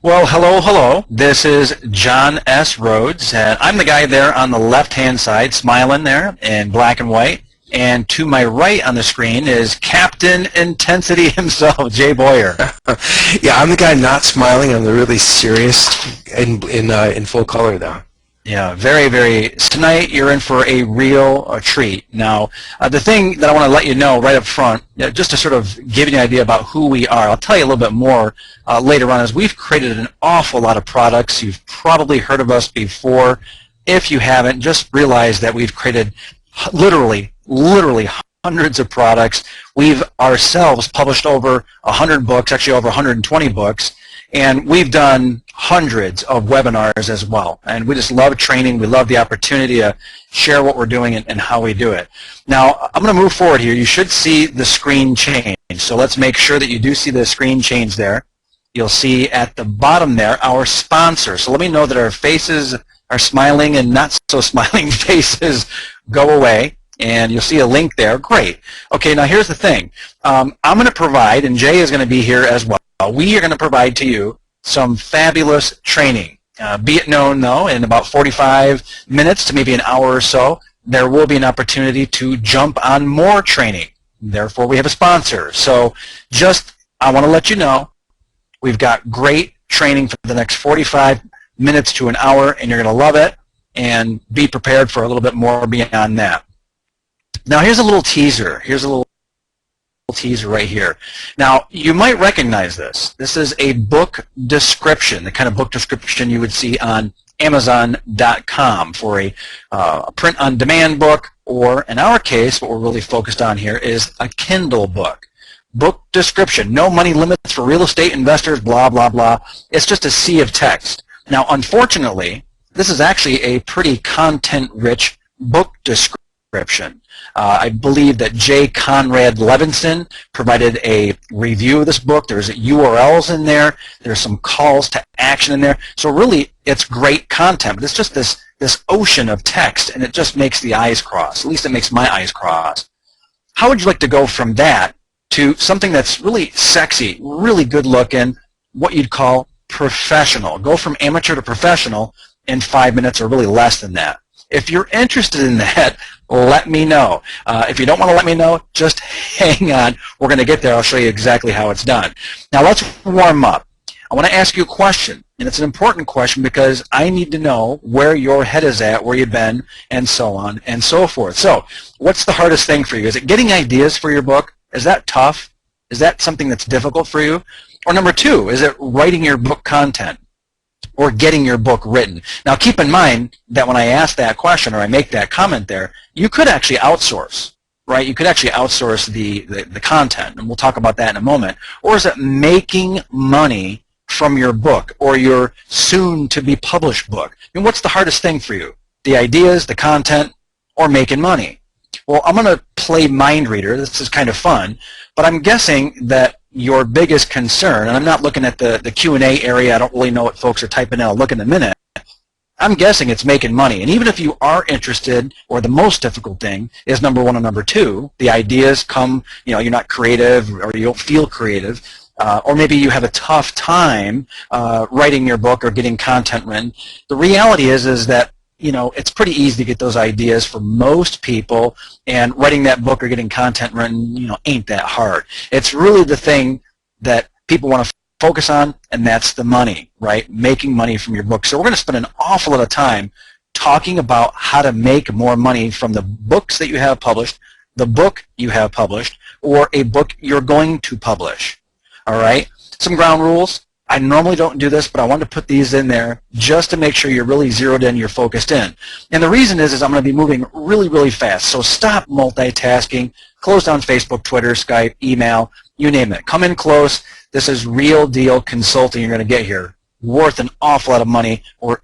Well, hello, hello. This is John S. Rhodes, and I'm the guy there on the left-hand side, smiling there in black and white. And to my right on the screen is Captain Intensity himself, Jay Boyer. Yeah, I'm the guy not smiling. I'm the really serious in full color, though. Yeah, very, very. Tonight you're in for a real treat. Now, the thing that I want to let you know right up front, just to sort of give you an idea about who we are, I'll tell you a little bit more later on, is we've created an awful lot of products. You've probably heard of us before. If you haven't, just realize that we've created literally hundreds of products. We've ourselves published over 100 books, actually over 120 books. And we've done hundreds of webinars as well. And we just love training. We love the opportunity to share what we're doing and how we do it. Now, I'm going to move forward here. You should see the screen change. So let's make sure that you do see the screen change there. You'll see at the bottom there our sponsor. So let me know that our faces, our smiling and not so smiling faces go away. And you'll see a link there. Great. Okay, now here's the thing. I'm going to provide, and Jay is going to be here as well. We are going to provide to you some fabulous training. Be it known, though, in about 45 minutes to maybe an hour or so, there will be an opportunity to jump on more training. Therefore, we have a sponsor. So I want to let you know, we've got great training for the next 45 minutes to an hour, and you're going to love it, and be prepared for a little bit more beyond that. Now, here's a little teaser. Here's a little teaser right here. Now, you might recognize this. This is a book description, the kind of book description you would see on Amazon.com for a print-on-demand book, or in our case, what we're really focused on here is a Kindle book. Book description, no money limits for real estate investors, blah, blah, blah. It's just a sea of text. Now, unfortunately, this is actually a pretty content-rich book description. I believe that J. Conrad Levinson provided a review of this book. There's URLs in there. There's some calls to action in there. So really, it's great content, but it's just this ocean of text, and it just makes the eyes cross. At least it makes my eyes cross. How would you like to go from that to something that's really sexy, really good looking, what you'd call professional? Go from amateur to professional in 5 minutes, or really less than that. If you're interested in that, let me know. If you don't want to let me know, just hang on. We're going to get there. I'll show you exactly how it's done. Now let's warm up. I want to ask you a question, and it's an important question because I need to know where your head is at, where you've been, and so on and so forth. So what's the hardest thing for you? Is it getting ideas for your book? Is that tough? Is that something that's difficult for you? Or number two, is it writing your book content, or getting your book written? Now, keep in mind that when I ask that question, or I make that comment there, you could actually outsource, right? You could actually outsource the content, and we'll talk about that in a moment. Or is it making money from your book, or your soon-to-be published book? I mean, what's the hardest thing for you? The ideas, the content, or making money? Well, I'm going to play mind reader. This is kind of fun, but I'm guessing that your biggest concern, and I'm not looking at the Q&A area, I don't really know what folks are typing in, I'll look in a minute. I'm guessing it's making money. And even if you are interested, or the most difficult thing is number one and number two, the ideas come, you're not creative, or you don't feel creative, or maybe you have a tough time writing your book or getting content written. The reality is that it's pretty easy to get those ideas for most people, and writing that book or getting content written, ain't that hard. It's really the thing that people want to focus on, and that's the money, right? Making money from your book. So we're going to spend an awful lot of time talking about how to make more money from the books that you have published, the book you have published, or a book you're going to publish. All right? Some ground rules. I normally don't do this, but I wanted to put these in there just to make sure you're really zeroed in, you're focused in. And the reason is I'm going to be moving really, really fast. So stop multitasking. Close down Facebook, Twitter, Skype, email, you name it. Come in close. This is real deal consulting you're going to get here. Worth an awful lot of money, or,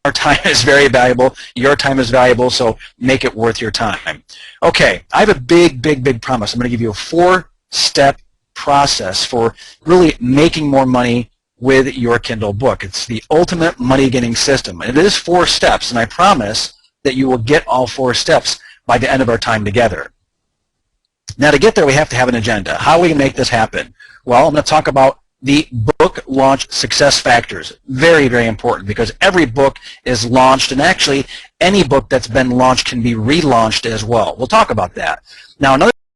our time is very valuable. Your time is valuable, so make it worth your time. Okay, I have a big, big, big promise. I'm going to give you a 4-step process for really making more money with your Kindle book. It's the ultimate money-getting system. It is 4 steps, and I promise that you will get all 4 steps by the end of our time together. Now, to get there, we have to have an agenda. How are we going to make this happen? Well, I'm going to talk about the book launch success factors. Very, very important, because every book is launched, and actually any book that's been launched can be relaunched as well. We'll talk about that. Now, another